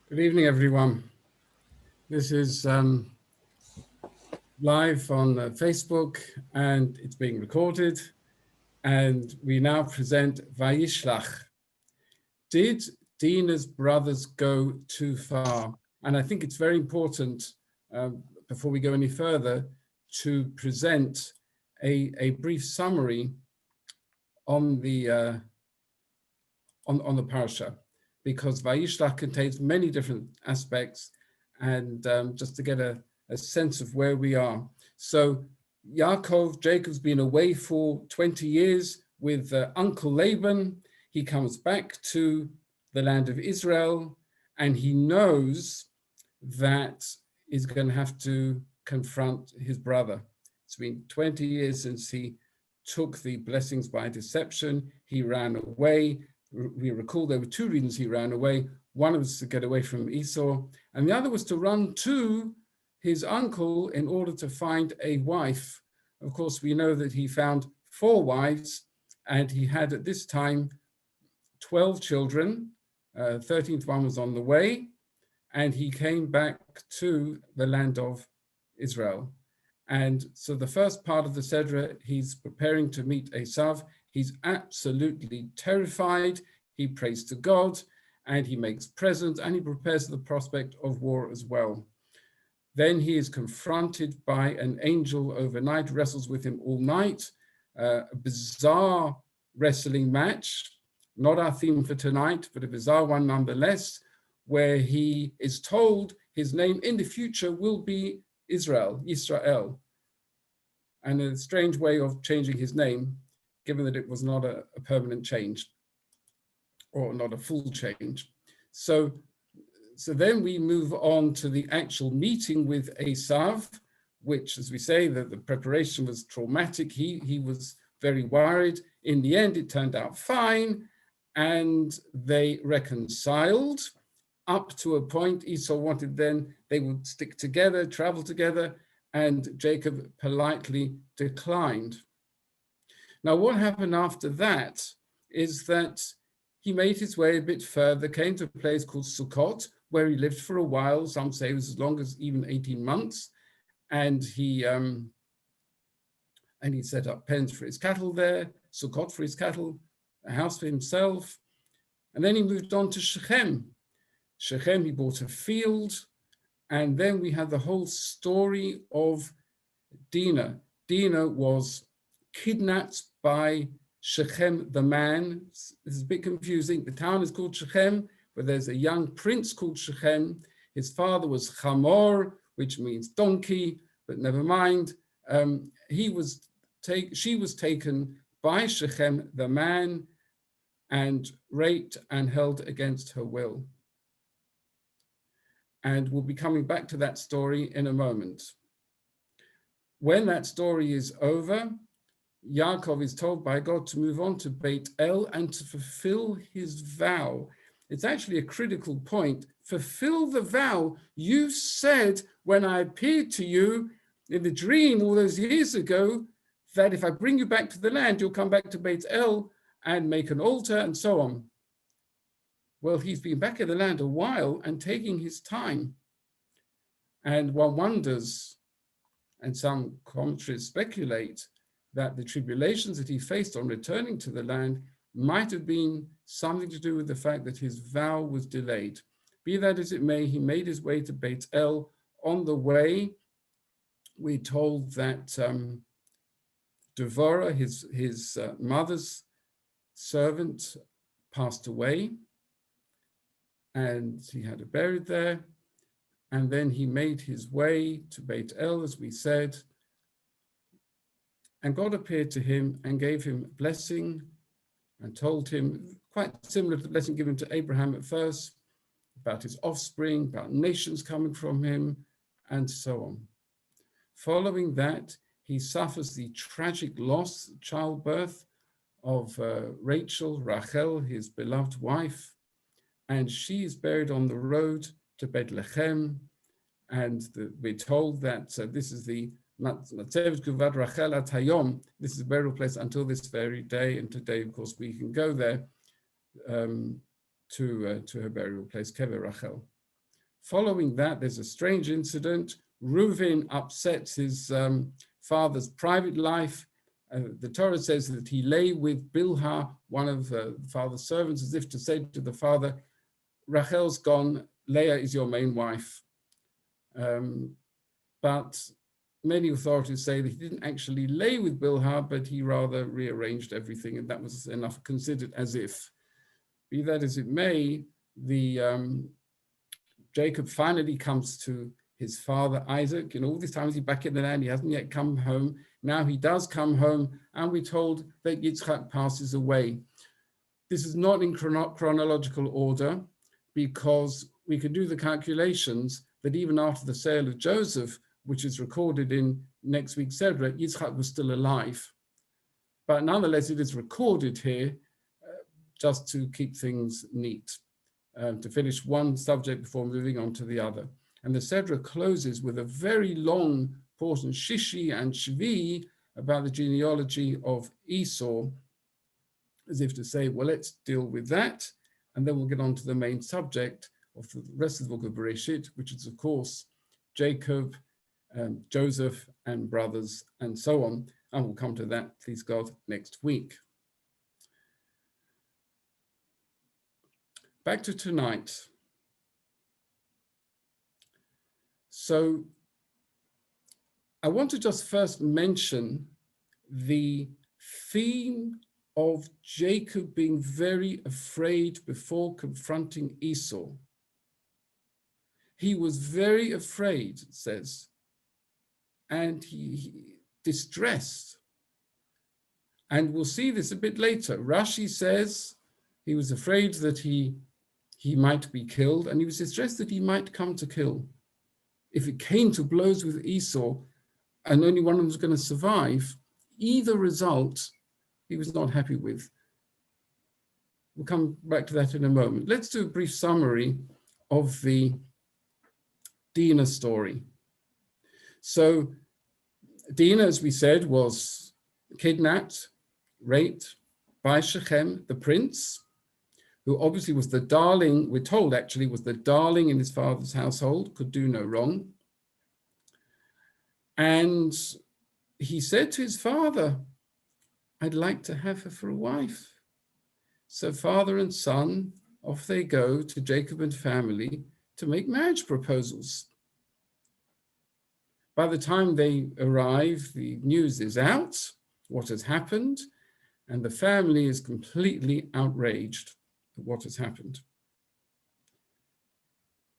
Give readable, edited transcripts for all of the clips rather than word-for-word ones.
Good evening, everyone. This is live on Facebook and it's being recorded. And we now present Vayishlach. Did Dina's brothers go too far? And I think it's very important, before we go any further, to present a brief summary on the parasha, because Vayishlach contains many different aspects, and just to get a sense of where we are. So Jacob's been away for 20 years with Uncle Laban. He comes back to the land of Israel, and he knows that he's going to have to confront his brother. It's been 20 years since he took the blessings by deception. He ran away. We recall there were two reasons he ran away. One was to get away from Esau, and the other was to run to his uncle in order to find a wife. Of course, we know that he found 4 wives, and he had at this time 12 children. 13th one was on the way, and he came back to the land of Israel. And so the first part of the Seder, he's preparing to meet Esav. He's absolutely terrified. He prays to God, and he makes presents, and he prepares for the prospect of war as well. Then he is confronted by an angel overnight, wrestles with him all night. A bizarre wrestling match, not our theme for tonight, but a bizarre one nonetheless, where he is told his name in the future will be Israel, and a strange way of changing his name, given that it was not a permanent change or not a full change. So then we move on to the actual meeting with Esav, which, as we say, the preparation was traumatic. He was very worried. In the end, it turned out fine, and they reconciled up to a point. Esau wanted then they would stick together, travel together, and Jacob politely declined. Now, what happened after that is that he made his way a bit further, came to a place called Sukkot, where he lived for a while. Some say it was as long as even 18 months. And he set up pens for his cattle there, Sukkot for his cattle, a house for himself. And then he moved on to Shechem. Shechem, he bought a field. And then we had the whole story of Dina. Dina was kidnapped by Shechem, the man. This is a bit confusing. The town is called Shechem, but there's a young prince called Shechem. His father was Chamor, which means donkey, but never mind. She was taken by Shechem, the man, and raped and held against her will. And we'll be coming back to that story in a moment. When that story is over, Yaakov is told by God to move on to Beit El and to fulfill his vow. It's actually a critical point. Fulfill the vow you said when I appeared to you in the dream all those years ago, that if I bring you back to the land, you'll come back to Beit El and make an altar and so on. Well, he's been back in the land a while and taking his time. And one wonders, and some commentaries speculate, that the tribulations that he faced on returning to the land might have been something to do with the fact that his vow was delayed. Be that as it may, he made his way to Beit El. On the way, we're told that Devorah, his mother's servant, passed away, and he had her buried there. And then he made his way to Beit El, as we said, and God appeared to him and gave him a blessing and told him, quite similar to the blessing given to Abraham at first, about his offspring, about nations coming from him, and so on. Following that, he suffers the tragic loss, childbirth, of Rachel, his beloved wife, and she is buried on the road to Bethlehem. And we're told that this is the this is the burial place until this very day. And today, of course, we can go there to her burial place, Kever Rachel. Following that, there's a strange incident. Reuven upsets his father's private life. The Torah says that he lay with Bilhah, one of the father's servants, as if to say to the father, Rachel's gone, Leah is your main wife. But many authorities say that he didn't actually lay with Bilhah, but he rather rearranged everything, and that was enough, considered as if. Be that as it may, Jacob finally comes to his father Isaac. All this time he's back in the land, he hasn't yet come home. Now he does come home, and we're told that Yitzchak passes away. This is not in chronological order, because we can do the calculations that even after the sale of Joseph, which is recorded in next week's Sedra, Yitzchak was still alive. But nonetheless, it is recorded here just to keep things neat, to finish one subject before moving on to the other. And the Sedra closes with a very long portion, Shishi and Shvi, about the genealogy of Esau, as if to say, well, let's deal with that, and then we'll get on to the main subject of the rest of the book of Bereshit, which is, of course, Jacob, Joseph, and brothers, and so on. And we'll come to that, please God, next week. Back to tonight. So I want to just first mention the theme of Jacob being very afraid before confronting Esau. He was very afraid, it says, and he distressed. And we'll see this a bit later. Rashi says he was afraid that he might be killed, and he was distressed that he might come to kill. If it came to blows with Esau, and only one of them was going to survive, either result he was not happy with. We'll come back to that in a moment. Let's do a brief summary of the Dina story. So Dina, as we said, was kidnapped, raped by Shechem, the prince, who obviously was the darling, we're told actually was the darling in his father's household, could do no wrong. And he said to his father, I'd like to have her for a wife. So father and son, off they go to Jacob and family to make marriage proposals. By the time they arrive, the news is out, what has happened, and the family is completely outraged at what has happened.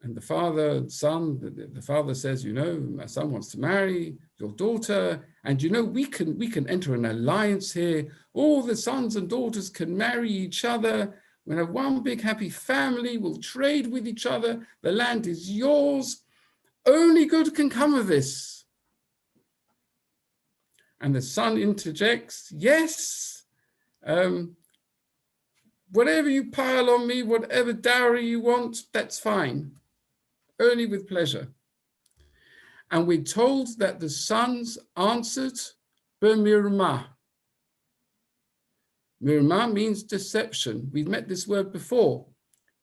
And the father and son, the father says, my son wants to marry your daughter, and we can enter an alliance here. All the sons and daughters can marry each other. We'll have one big happy family. We'll trade with each other. The land is yours. Only good can come of this. And the son interjects, yes, whatever you pile on me, whatever dowry you want, that's fine. Only with pleasure. And we're told that the sons answered, B'mirma. Mirma means deception. We've met this word before.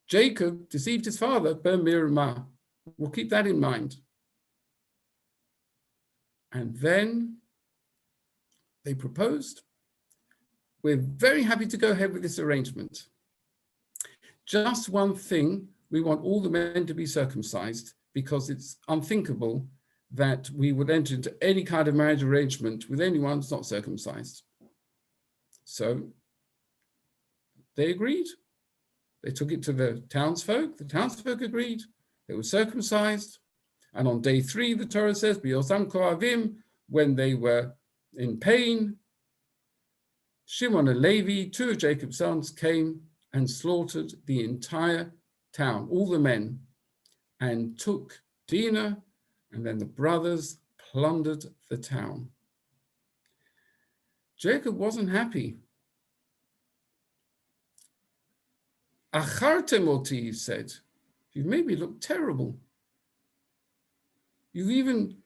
Jacob deceived his father, B'mirma. We'll keep that in mind. And then they proposed. We're very happy to go ahead with this arrangement. Just one thing, we want all the men to be circumcised, because it's unthinkable that we would enter into any kind of marriage arrangement with anyone who's not circumcised. So they agreed. They took it to the townsfolk. The townsfolk agreed. They were circumcised. And on day 3, the Torah says, B'yosam ko'avim, when they were in pain, Shimon and Levi, 2 of Jacob's sons, came and slaughtered the entire town, all the men, and took Dina, and then the brothers plundered the town. Jacob wasn't happy. Achartem oti, he said, you've made me look terrible. You've even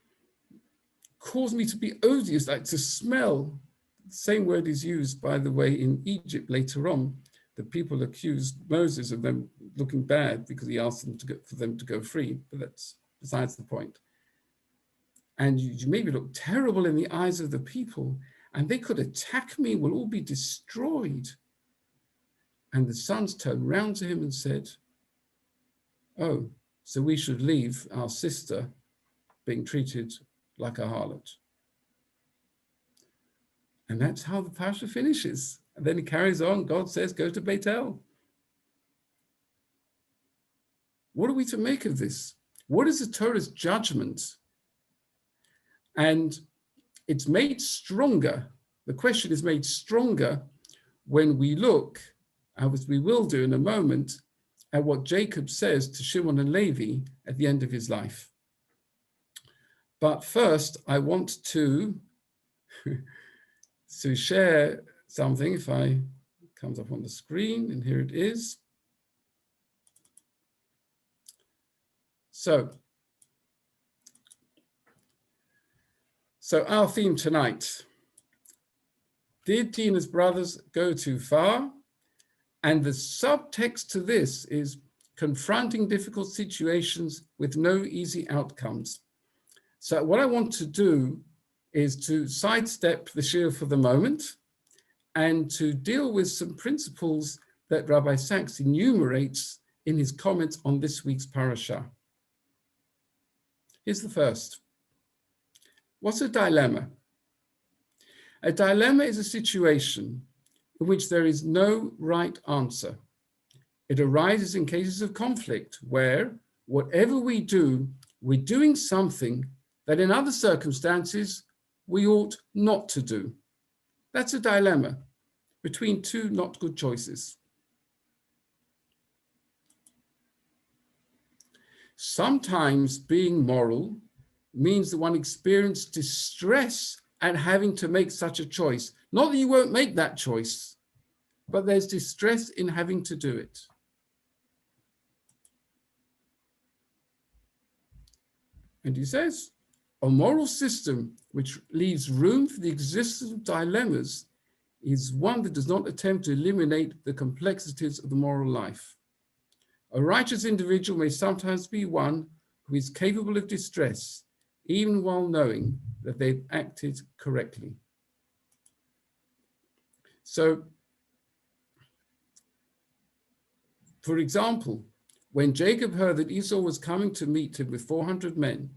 caused me to be odious, like to smell. The same word is used, by the way, in Egypt later on. the people accused Moses of them looking bad because he asked them for them to go free, but that's besides the point. And you maybe look terrible in the eyes of the people, and they could attack me, we'll all be destroyed. And the sons turned round to him and said, oh, so we should leave our sister being treated like a harlot. And that's how the parasha finishes. And then it carries on. God says, go to Bethel. What are we to make of this? What is the Torah's judgment? And it's made stronger. The question is made stronger when we look, as we will do in a moment, at what Jacob says to Shimon and Levi at the end of his life. But first, I want to share something. If it comes up on the screen, and here it is. So our theme tonight, did Dina's brothers go too far? And the subtext to this is confronting difficult situations with no easy outcomes. So what I want to do is to sidestep the shir for the moment and to deal with some principles that Rabbi Sacks enumerates in his comments on this week's parasha. Here's the first. What's a dilemma? A dilemma is a situation in which there is no right answer. It arises in cases of conflict where whatever we do, we're doing something that in other circumstances we ought not to do. That's a dilemma between two not good choices. Sometimes being moral means that one experiences distress at having to make such a choice. Not that you won't make that choice, but there's distress in having to do it. And he says, a moral system which leaves room for the existence of dilemmas is one that does not attempt to eliminate the complexities of the moral life. A righteous individual may sometimes be one who is capable of distress, even while knowing that they've acted correctly. So, for example, when Jacob heard that Esau was coming to meet him with 400 men,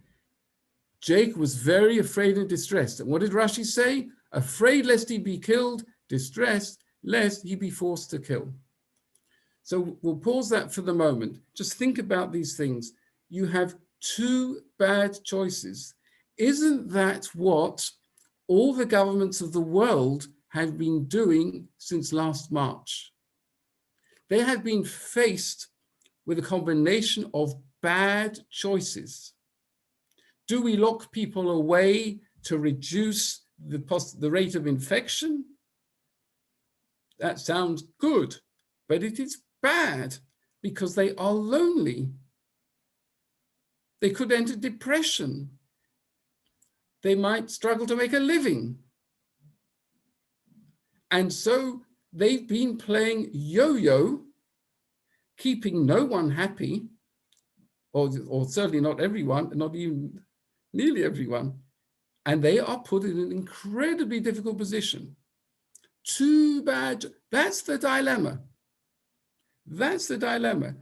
Jacob was very afraid and distressed. And what did Rashi say? Afraid lest he be killed, distressed lest he be forced to kill. So we'll pause that for the moment. Just think about these things. You have two bad choices. Isn't that what all the governments of the world have been doing since last March? They have been faced with a combination of bad choices. Do we lock people away to reduce the rate of infection? That sounds good, but it is bad because they are lonely. They could enter depression. They might struggle to make a living. And so they've been playing yo-yo, keeping no one happy, or certainly not everyone, not even nearly everyone. And they are put in an incredibly difficult position. Too bad. That's the dilemma. That's the dilemma.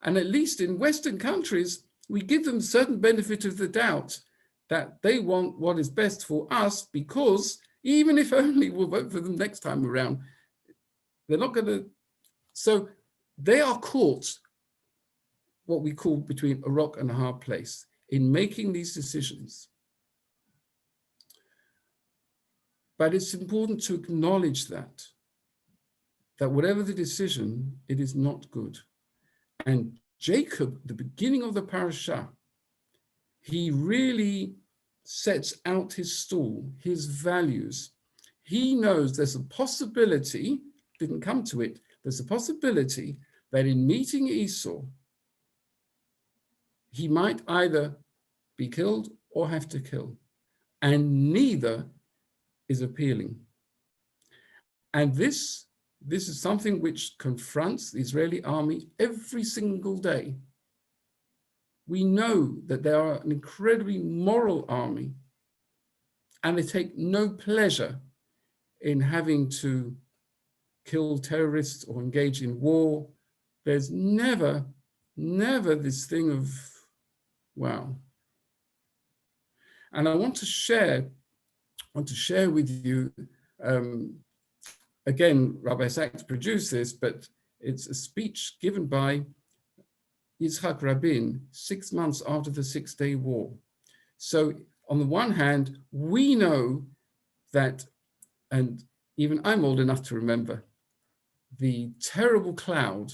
And at least in Western countries, we give them certain benefit of the doubt that they want what is best for us, because even if only we'll vote for them next time around, they're not going to. So they are caught what we call between a rock and a hard place in making these decisions. But it's important to acknowledge that whatever the decision, it is not good. And Jacob, the beginning of the parasha, he really sets out his stall, his values. He knows there's a possibility, didn't come to it, there's a possibility that in meeting Esau, he might either be killed or have to kill. And neither is appealing. And this This is something which confronts the Israeli army every single day. We know that they are an incredibly moral army, and they take no pleasure in having to kill terrorists or engage in war. There's never this thing of, wow. And I want to share with you, again, Rabbi Sacks produced this, but it's a speech given by Yitzhak Rabin 6 months after the Six-Day War. So on the one hand, we know that, and even I'm old enough to remember, the terrible cloud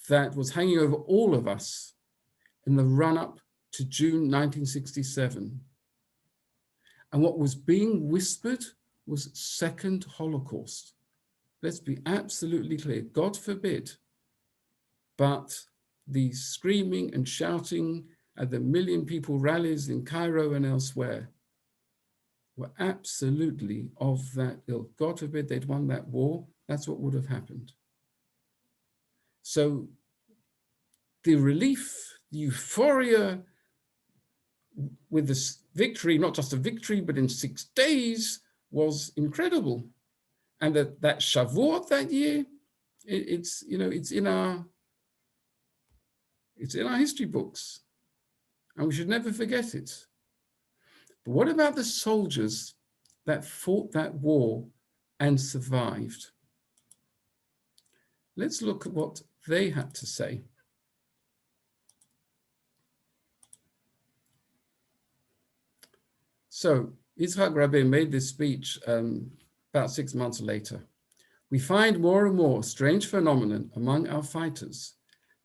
that was hanging over all of us in the run-up to June 1967. And what was being whispered was second Holocaust. Let's be absolutely clear, God forbid. But the screaming and shouting at the million people rallies in Cairo and elsewhere were absolutely of that ilk. God forbid they'd won that war, that's what would have happened. So the relief, the euphoria with this victory, not just a victory, but in 6 days, was incredible. And that Shavuot that year, it's in our history books, and we should never forget it. But what about the soldiers that fought that war and survived? Let's look at what they had to say. So Yitzhak Rabin made this speech about 6 months later. We find more and more strange phenomenon among our fighters.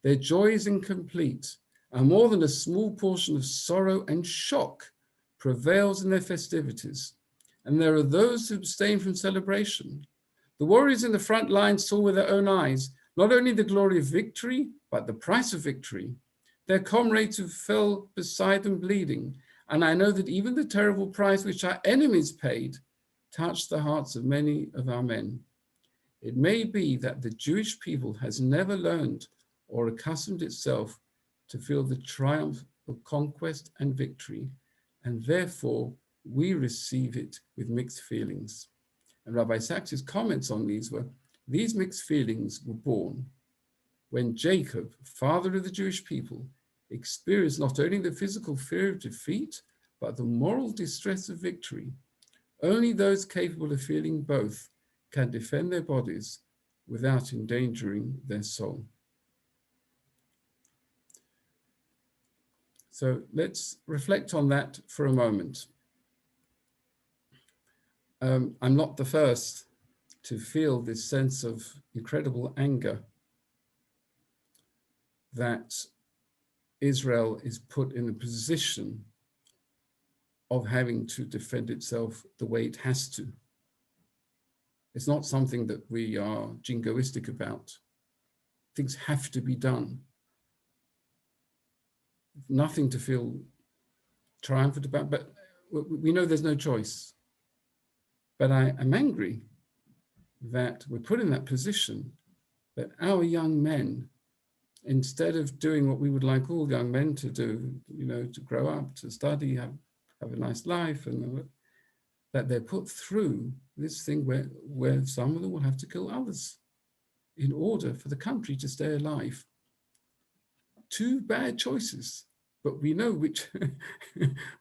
Their joy is incomplete, and more than a small portion of sorrow and shock prevails in their festivities. And there are those who abstain from celebration. The warriors in the front line saw with their own eyes not only the glory of victory, but the price of victory. Their comrades who fell beside them bleeding. And I know that even the terrible price which our enemies paid touched the hearts of many of our men. It may be that the Jewish people has never learned or accustomed itself to feel the triumph of conquest and victory, and therefore we receive it with mixed feelings. And Rabbi Sacks' comments on these mixed feelings were born when Jacob, father of the Jewish people, experienced not only the physical fear of defeat, but the moral distress of victory. Only those capable of feeling both can defend their bodies without endangering their soul. So let's reflect on that for a moment. I'm not the first to feel this sense of incredible anger that Israel is put in a position of having to defend itself the way it has to. It's not something that we are jingoistic about. Things have to be done. Nothing to feel triumphant about, but we know there's no choice. But I am angry that we're put in that position that our young men, instead of doing what we would like all young men to do, to grow up, to study, have a nice life, and that they're put through this thing where some of them will have to kill others in order for the country to stay alive. Two bad choices, but we know which,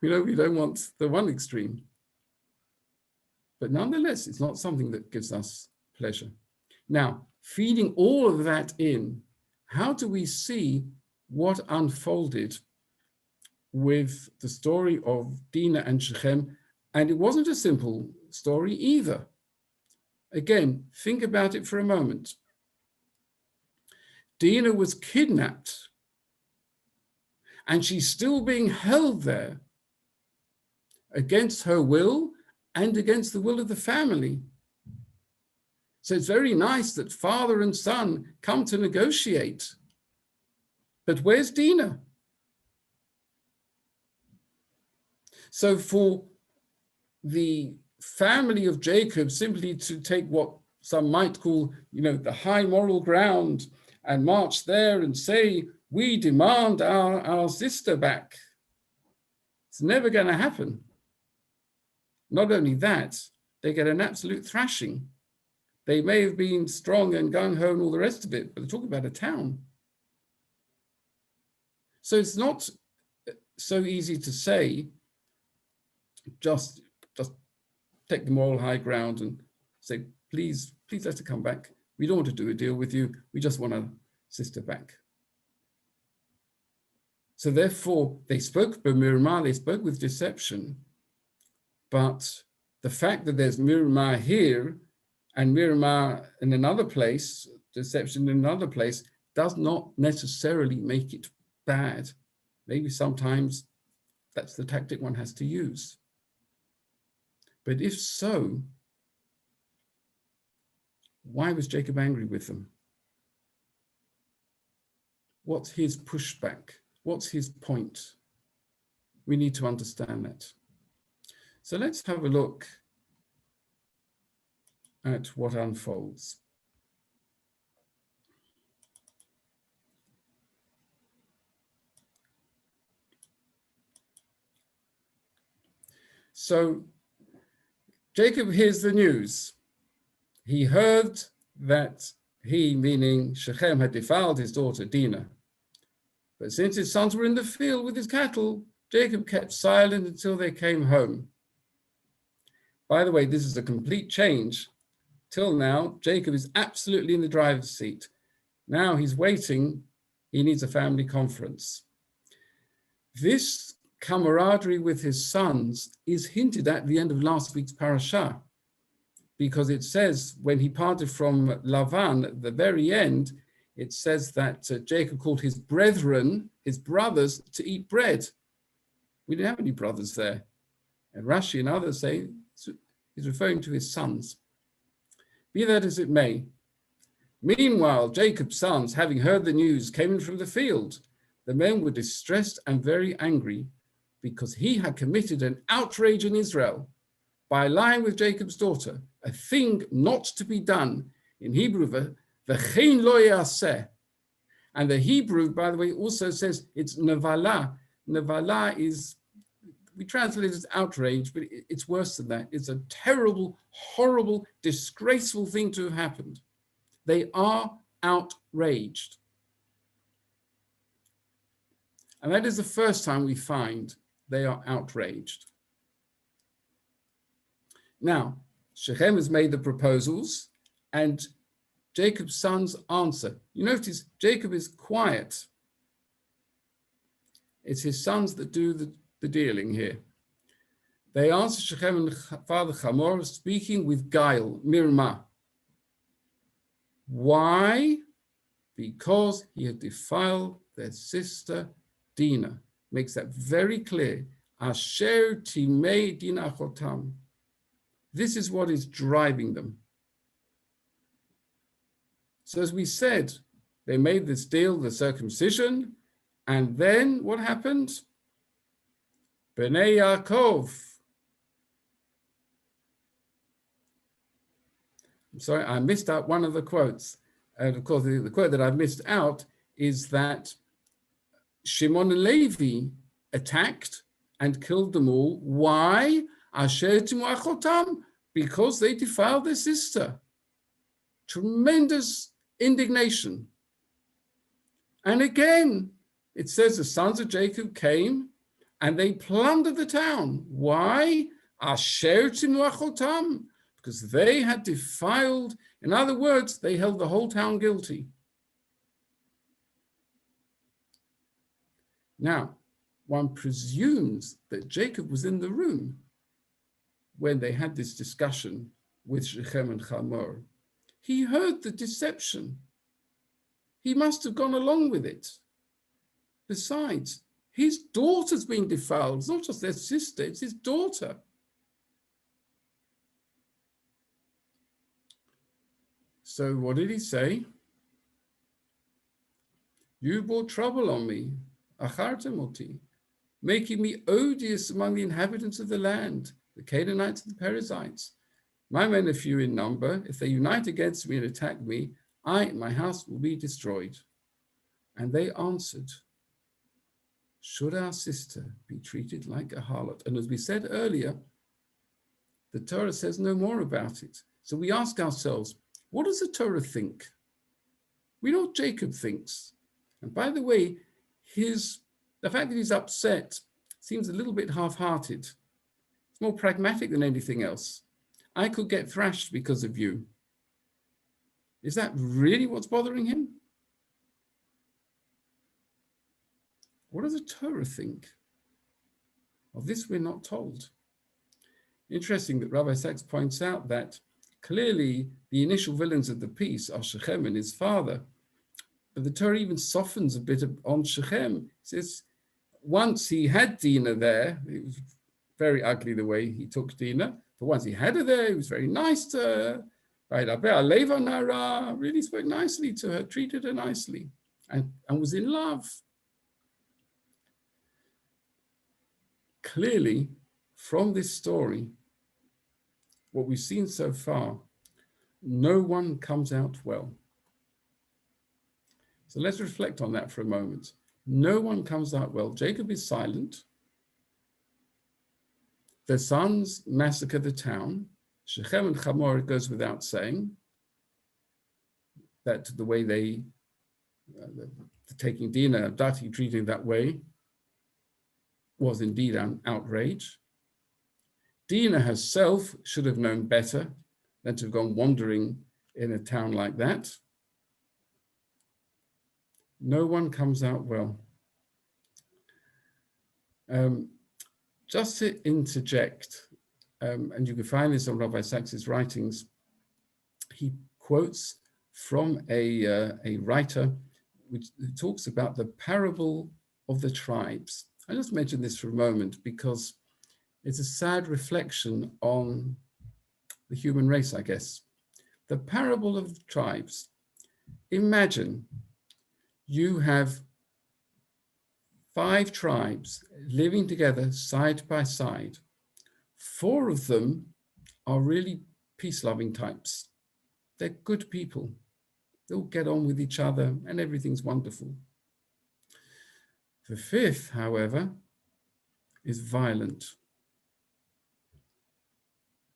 we don't want the one extreme. But nonetheless, it's not something that gives us pleasure. Now, feeding all of that in, how do we see what unfolded with the story of Dina and Shechem? And it wasn't a simple story either. Again, think about it for a moment. Dina was kidnapped, and she's still being held there against her will and against the will of the family. So it's very nice that father and son come to negotiate. But where's Dina? So for the family of Jacob simply to take what some might call, the high moral ground, and march there and say, we demand our sister back. It's never going to happen. Not only that, they get an absolute thrashing. They may have been strong and gung-ho and all the rest of it, but they're talking about a town. So it's not so easy to say, just take the moral high ground and say, please let her come back. We don't want to do a deal with you. We just want our sister back. So therefore, they spoke b'mirmah, they spoke with deception. But the fact that there's mirmah here and mirmah in another place, deception in another place, does not necessarily make it bad. Maybe sometimes that's the tactic one has to use. But if so, why was Jacob angry with them? What's his pushback? What's his point? We need to understand that. So let's have a look at what unfolds. So Jacob hears the news. He heard that he, meaning Shechem, had defiled his daughter Dina. But since his sons were in the field with his cattle, Jacob kept silent until they came home. By the way, this is a complete change. Till now, Jacob is absolutely in the driver's seat. Now he's waiting. He needs a family conference. This camaraderie with his sons is hinted at the end of last week's parashah, because it says when he parted from Lavan at the very end, it says that Jacob called his brethren, his brothers, to eat bread. We didn't have any brothers there. And Rashi and others say he's referring to his sons. Be that as it may. Meanwhile, Jacob's sons, having heard the news, came in from the field. The men were distressed and very angry because he had committed an outrage in Israel by lying with Jacob's daughter, a thing not to be done. In Hebrew, v'chein lo yaseh. And the Hebrew, by the way, also says it's nevala. Nevala is, we translate it as outrage, but it's worse than that. It's a terrible, horrible, disgraceful thing to have happened. They are outraged. And that is the first time we find they are outraged. Now, Shechem has made the proposals and Jacob's sons answer. You notice Jacob is quiet. It's his sons that do the dealing here. They answer Shechem and father Hamor, speaking with guile, mirma. Why? Because he had defiled their sister Dina. Makes that very clear. Asher timei Dina chotam. This is what is driving them. So as we said, they made this deal, the circumcision, and then what happened? Bnei Yaakov. I'm sorry, I missed out one of the quotes. And of course, the quote that I've missed out is that Shimon and Levi attacked and killed them all. Why? Asher timu achotam, because they defiled their sister. Tremendous indignation. And again, it says the sons of Jacob came and they plundered the town. Why? Asher timu achotam, because they had defiled. In other words, they held the whole town guilty. Now, one presumes that Jacob was in the room when they had this discussion with Shechem and Hamor. He heard the deception. He must have gone along with it. Besides, his daughter's being defiled. It's not just their sister, it's his daughter. So what did he say? You brought trouble on me, achartem oti, making me odious among the inhabitants of the land, the Canaanites and the Perizzites. My men are few in number. If they unite against me and attack me, I and my house will be destroyed. And they answered, should our sister be treated like a harlot? And as we said earlier, the Torah says no more about it. So we ask ourselves, what does the Torah think? We know what Jacob thinks. And by the way, the fact that he's upset seems a little bit half-hearted. It's more pragmatic than anything else. I could get thrashed because of you. Is that really what's bothering him? What does the Torah think? Of this, we're not told. Interesting that Rabbi Sacks points out that clearly the initial villains of the piece are Shechem and his father. But the Torah even softens a bit on Shechem. It says, once he had Dina there, it was very ugly the way he took Dina, but once he had her there, he was very nice to her. Right? Really spoke nicely to her, treated her nicely, and was in love. Clearly, from this story, what we've seen so far, no one comes out well. So let's reflect on that for a moment. No one comes out well. Jacob is silent. The sons massacre the town. Shechem and Hamor, it goes without saying that the way they, taking Dina, Dati treating that way, was indeed an outrage. Dina herself should have known better than to have gone wandering in a town like that. No one comes out well. Just to interject, and you can find this on Rabbi Sacks's writings, he quotes from a writer who talks about the parable of the tribes. I just mention this for a moment because it's a sad reflection on the human race, I guess. The parable of the tribes. Imagine you have 5 tribes living together side by side. 4 of them are really peace-loving types. They're good people. They'll get on with each other and everything's wonderful. The 5th, however, is violent.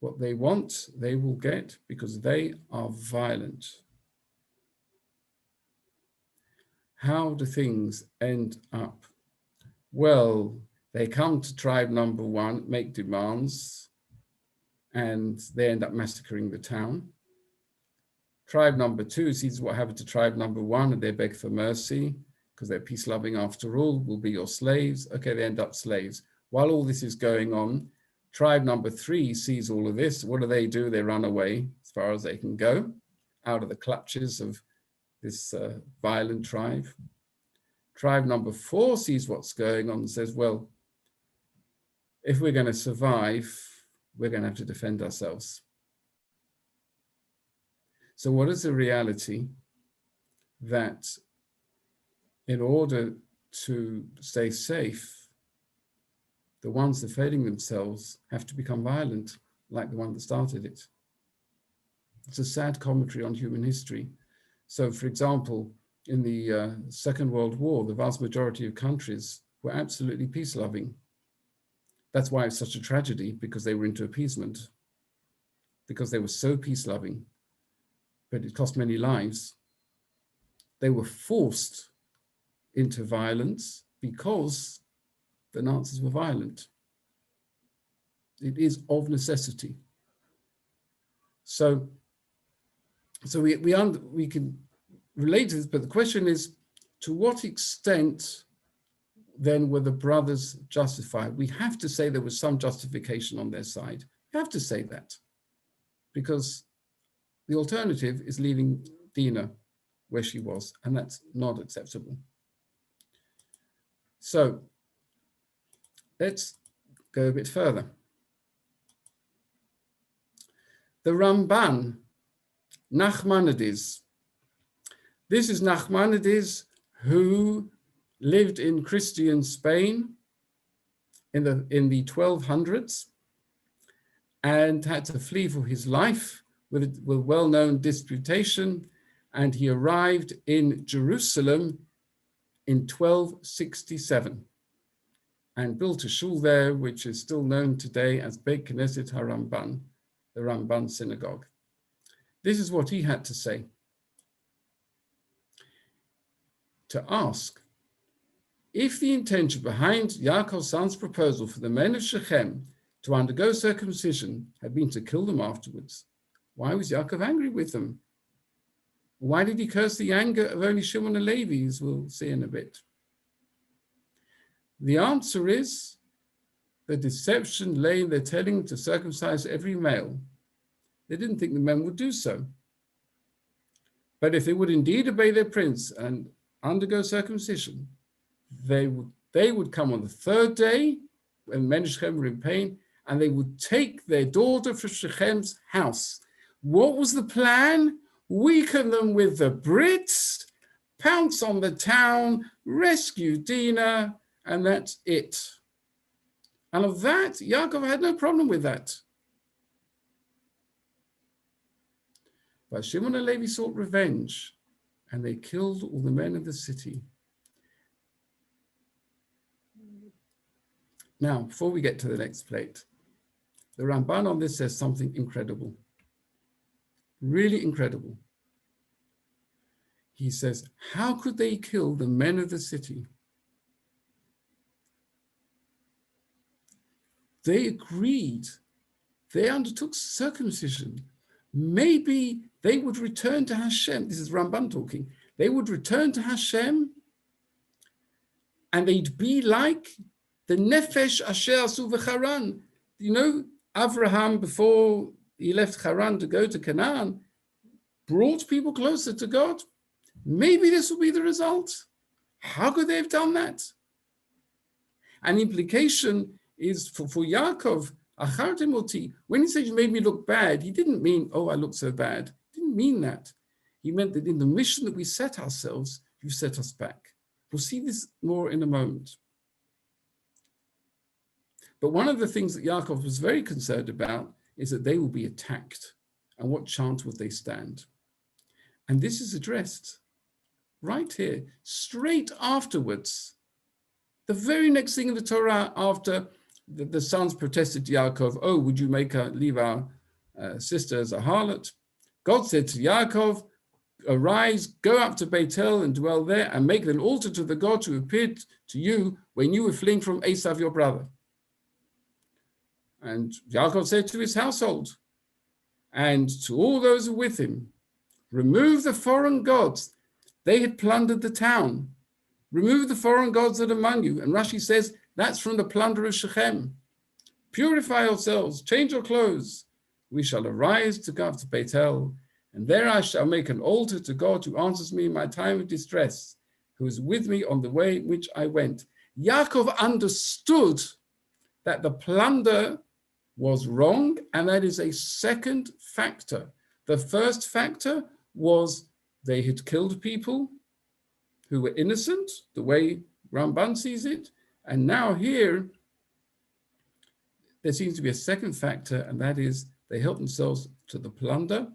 What they want, they will get because they are violent. How do things end up? Well, they come to tribe number 1, make demands, and they end up massacring the town. Tribe number 2 sees what happened to tribe number 1, and they beg for mercy because they're peace-loving after all, will be your slaves. Okay, they end up slaves. While all this is going on, tribe number 3 sees all of this. What do? They run away as far as they can go, out of the clutches of this violent tribe. Tribe number 4 sees what's going on and says, well, if we're going to survive, we're going to have to defend ourselves. So what is the reality? That in order to stay safe, the ones defending themselves have to become violent, like the one that started it. It's a sad commentary on human history. So, for example, in the Second World War, the vast majority of countries were absolutely peace-loving. That's why it's such a tragedy, because they were into appeasement, because they were so peace-loving, but it cost many lives. They were forced into violence because the Nazis were violent. It is of necessity. So we can relate to this, but the question is, to what extent then were the brothers justified? We have to say there was some justification on their side. We have to say that, because the alternative is leaving Dina where she was, and that's not acceptable. So let's go a bit further. The Ramban, Nachmanides. This is Nachmanides, who lived in Christian Spain in the 1200s. and had to flee for his life with well-known disputation, and he arrived in Jerusalem in 1267 and built a shul there, which is still known today as Beit Knesset HaRamban, the Ramban synagogue. This is what he had to say. To ask, if the intention behind Yaakov's son's proposal for the men of Shechem to undergo circumcision had been to kill them afterwards, why was Yaakov angry with them? Why did he curse the anger of only Shimon and Levi, as we'll see in a bit? The answer is the deception lay in their telling to circumcise every male. They didn't think the men would do so. But if they would indeed obey their prince and undergo circumcision, they would come on the third day when men of Shechem were in pain, and they would take their daughter from Shechem's house. What was the plan? Weaken them with the Brits, pounce on the town, rescue Dina, and that's it. And of that, Yaakov had no problem with that. But Shimon and Levi sought revenge, and they killed all the men of the city. Now, before we get to the next plate, the Ramban on this says something incredible, really incredible. He says, how could they kill the men of the city? They agreed, they undertook circumcision. Maybe they would return to Hashem. This is Ramban talking. They would return to Hashem and they'd be like the Nefesh Asher Asu v'Charan. You know, Avraham, before he left Haran to go to Canaan, brought people closer to God. Maybe this will be the result. How could they have done that? An implication is for Yaakov, Achartem oti, when he said you made me look bad, he didn't mean, oh, I look so bad. He didn't mean that. He meant that in the mission that we set ourselves, you set us back. We'll see this more in a moment. But one of the things that Yaakov was very concerned about is that they will be attacked. And what chance would they stand? And this is addressed right here, straight afterwards. The very next thing in the Torah, after the sons protested to Yaakov, oh, would you leave our sister as a harlot? God said to Yaakov, arise, go up to Bethel and dwell there and make an altar to the God who appeared to you when you were fleeing from Esav, your brother. And Yaakov said to his household and to all those who were with him, remove the foreign gods. They had plundered the town. Remove the foreign gods that are among you. And Rashi says, that's from the plunder of Shechem. Purify yourselves, change your clothes. We shall arise to go up to Bethel, and there I shall make an altar to God who answers me in my time of distress, who is with me on the way in which I went. Yaakov understood that the plunder was wrong, and that is a second factor. The first factor was they had killed people who were innocent, the way Ramban sees it, and now here there seems to be a second factor, and that is they helped themselves to the plunder.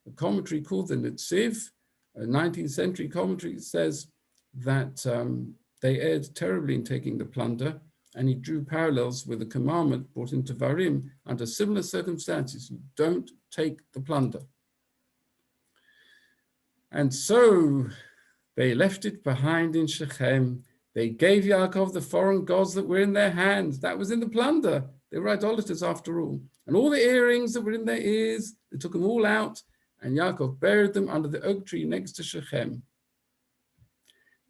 A commentary called the Netziv, a 19th century commentary, says that they erred terribly in taking the plunder, and he drew parallels with the commandment brought into Varim under similar circumstances. You don't take the plunder. And so they left it behind in Shechem. They gave Yaakov the foreign gods that were in their hands. That was in the plunder. They were idolaters after all. And all the earrings that were in their ears, they took them all out, and Yaakov buried them under the oak tree next to Shechem.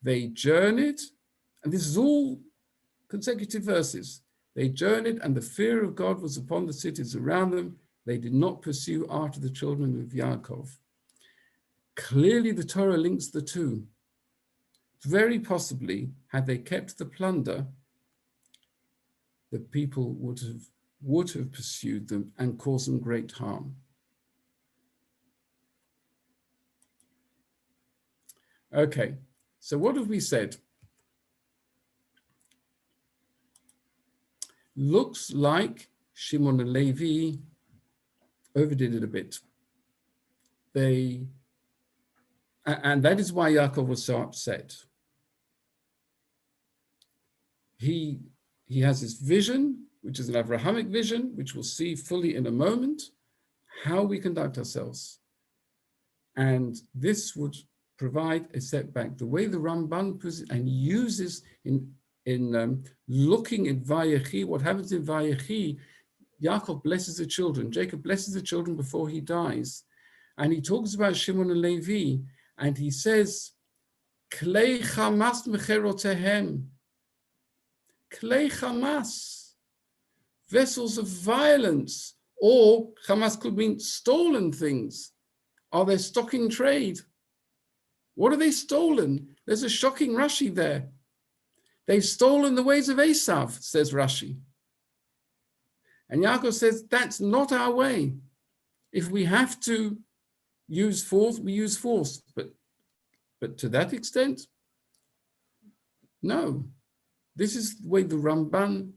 They journeyed, and this is all consecutive verses. They journeyed, and the fear of God was upon the cities around them. They did not pursue after the children of Yaakov. Clearly, the Torah links the two. Very possibly, had they kept the plunder, the people would have pursued them and caused them great harm. Okay, so what have we said? Looks like Shimon and Levi overdid it a bit. And that is why Yaakov was so upset. He has this vision, which is an Avrahamic vision, which we'll see fully in a moment, how we conduct ourselves. And this would provide a setback. The way the Ramban puts it and uses in looking at Vayechi, what happens in Vayechi, Yaakov blesses the children. Jacob blesses the children before he dies. And he talks about Shimon and Levi, and he says, Klei Chamas mecherotehem. Klei Chamas, vessels of violence, or Chamas could mean stolen things. Are they stock in trade? What are they stolen? There's a shocking Rashi there. They've stolen the ways of Esav, says Rashi. And Yaakov says, that's not our way. If we have to use force, we use force. But to that extent, no. This is the way the Ramban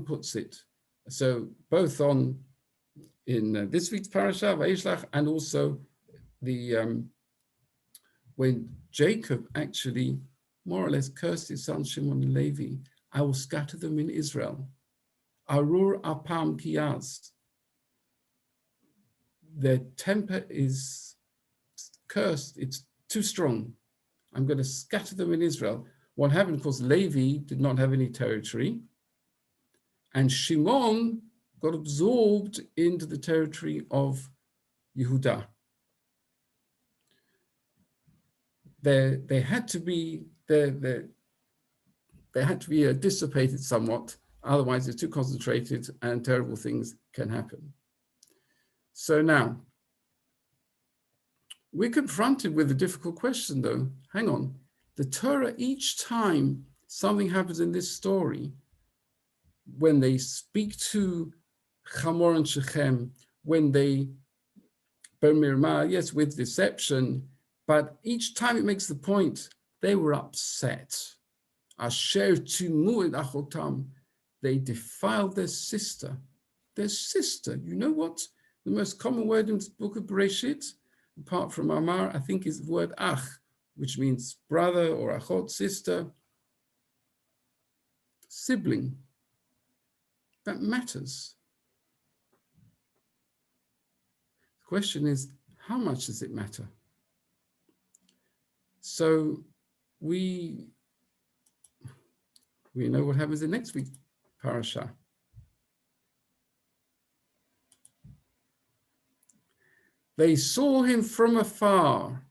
puts it. So both in this week's parasha, Vayishlach, and also when Jacob actually more or less cursed his son Shimon and Levi, I will scatter them in Israel. Arur apam kiyaz. Their temper is cursed, it's too strong. I'm going to scatter them in Israel. What happened, of course, Levi did not have any territory, and Shimon got absorbed into the territory of Yehudah. They had to be dissipated somewhat, otherwise it's too concentrated and terrible things can happen. So now, we're confronted with a difficult question though. Hang on, the Torah, each time something happens in this story, when they speak to Hamor and Shechem, when they Mirmah, yes, with deception, but each time it makes the point, they were upset. Asher timu et achotam, they defiled their sister. Their sister, you know what? The most common word in the book of Bereshit, apart from Amar, I think is the word ach, which means brother or achot, sister, sibling. That matters. The question is, how much does it matter? So we know what happens in next week's parasha. They saw him from afar,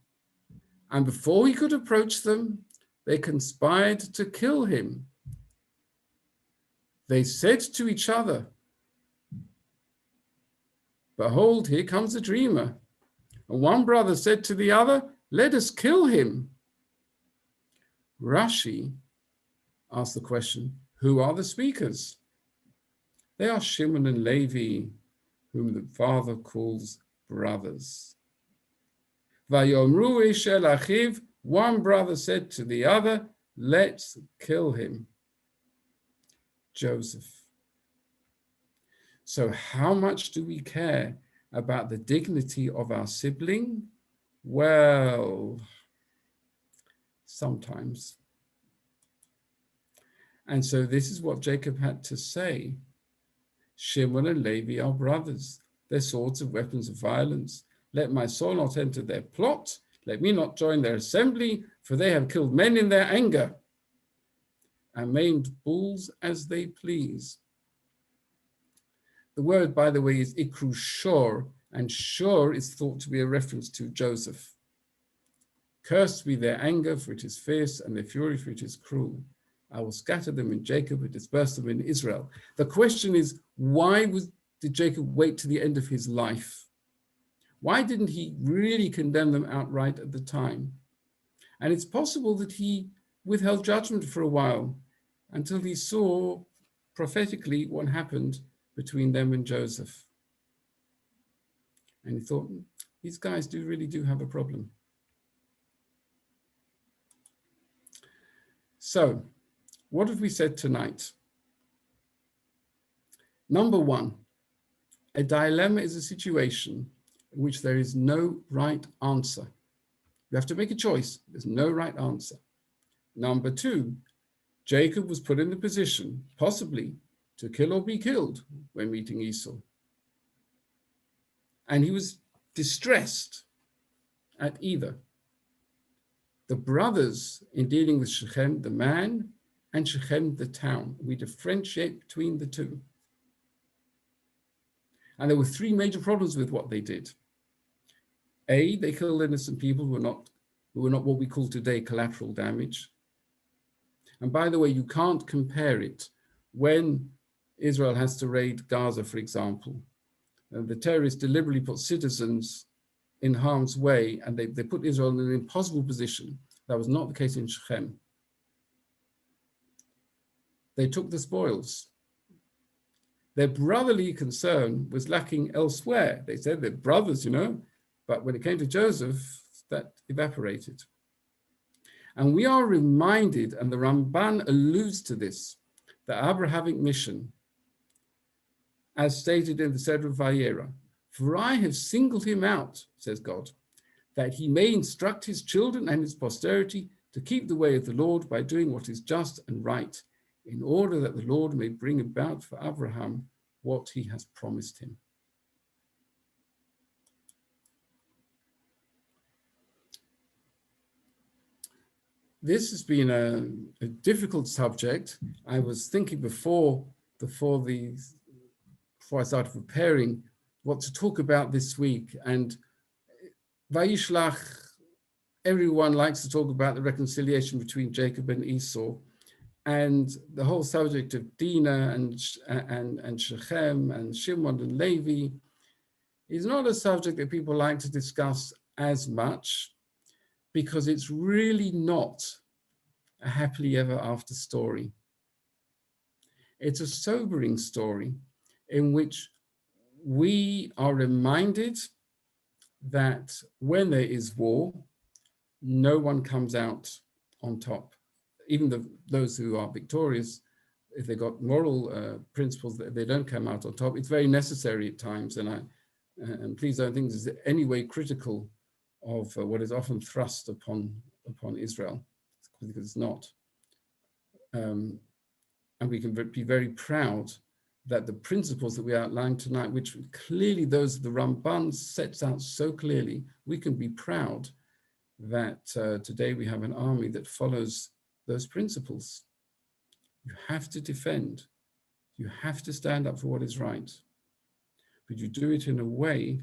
and before he could approach them, they conspired to kill him. They said to each other, behold, here comes a dreamer. And one brother said to the other, let us kill him. Rashi asked the question, who are the speakers? They are Shimon and Levi, whom the father calls brothers. Vayomru ish el achiv, one brother said to the other, let's kill him. Joseph. So how much do we care about the dignity of our sibling? Well, sometimes. And so this is what Jacob had to say. Shimon and Levi are brothers. Their swords are weapons of violence. Let my soul not enter their plot. Let me not join their assembly, for they have killed men in their anger and maimed bulls as they please. The word, by the way, is ikru shor, and shor is thought to be a reference to Joseph. Cursed be their anger, for it is fierce, and their fury, for it is cruel. I will scatter them in Jacob and disperse them in Israel. The question is, why did Jacob wait to the end of his life? Why didn't he really condemn them outright at the time? And it's possible that he withheld judgment for a while until he saw prophetically what happened between them and Joseph. And he thought, these guys really do have a problem. So, what have we said tonight? Number one, A dilemma is a situation in which there is no right answer. You have to make a choice. There's no right answer. Number two, Jacob was put in the position, possibly, to kill or be killed when meeting Esau. And he was distressed at either. The brothers, in dealing with Shechem, the man, and Shechem, the town, we differentiate between the two. And there were three major problems with what they did. A, they killed innocent people who were not what we call today collateral damage. And by the way, you can't compare it when Israel has to raid Gaza, for example. The terrorists deliberately put citizens in harm's way, and they put Israel in an impossible position. That was not the case in Shechem. They took the spoils. Their brotherly concern was lacking elsewhere. They said they're brothers, but when it came to Joseph, that evaporated. And we are reminded, and the Ramban alludes to this, the Abrahamic mission, as stated in the Seder of Vayera. For I have singled him out, says God, that he may instruct his children and his posterity to keep the way of the Lord by doing what is just and right, in order that the Lord may bring about for Abraham what he has promised him. This has been a difficult subject. I was thinking before I started preparing what to talk about this week. And Vayishlach, everyone likes to talk about the reconciliation between Jacob and Esau. And the whole subject of Dina and Shechem and Shimon and Levi is not a subject that people like to discuss as much, because it's really not a happily ever after story. It's a sobering story in which we are reminded that when there is war, no one comes out on top. Even those who are victorious, if they've got moral principles, they don't come out on top. It's very necessary at times, and please don't think this is any way critical of what is often thrust upon Israel, because it's not. And we can be very proud that the principles that we outlined tonight, which clearly those the Ramban sets out so clearly, we can be proud that today we have an army that follows those principles. You have to defend. You have to stand up for what is right. But you do it in a way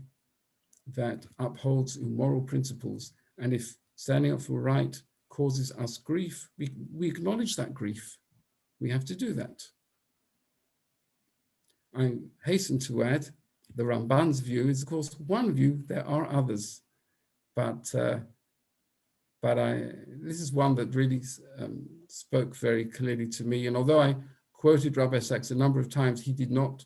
that upholds moral principles. And if standing up for right causes us grief, we acknowledge that grief. We have to do that. I hasten to add, the Ramban's view is, of course, one view. There are others, but this is one that really spoke very clearly to me. And although I quoted Rabbi Sacks a number of times, he did not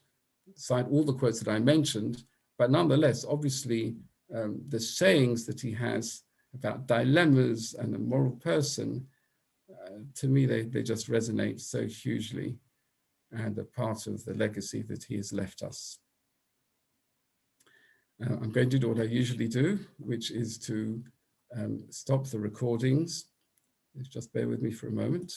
cite all the quotes that I mentioned, but nonetheless, obviously, the sayings that he has about dilemmas and a moral person, to me, they just resonate so hugely and are part of the legacy that he has left us. I'm going to do what I usually do, which is to stop the recordings. Just bear with me for a moment.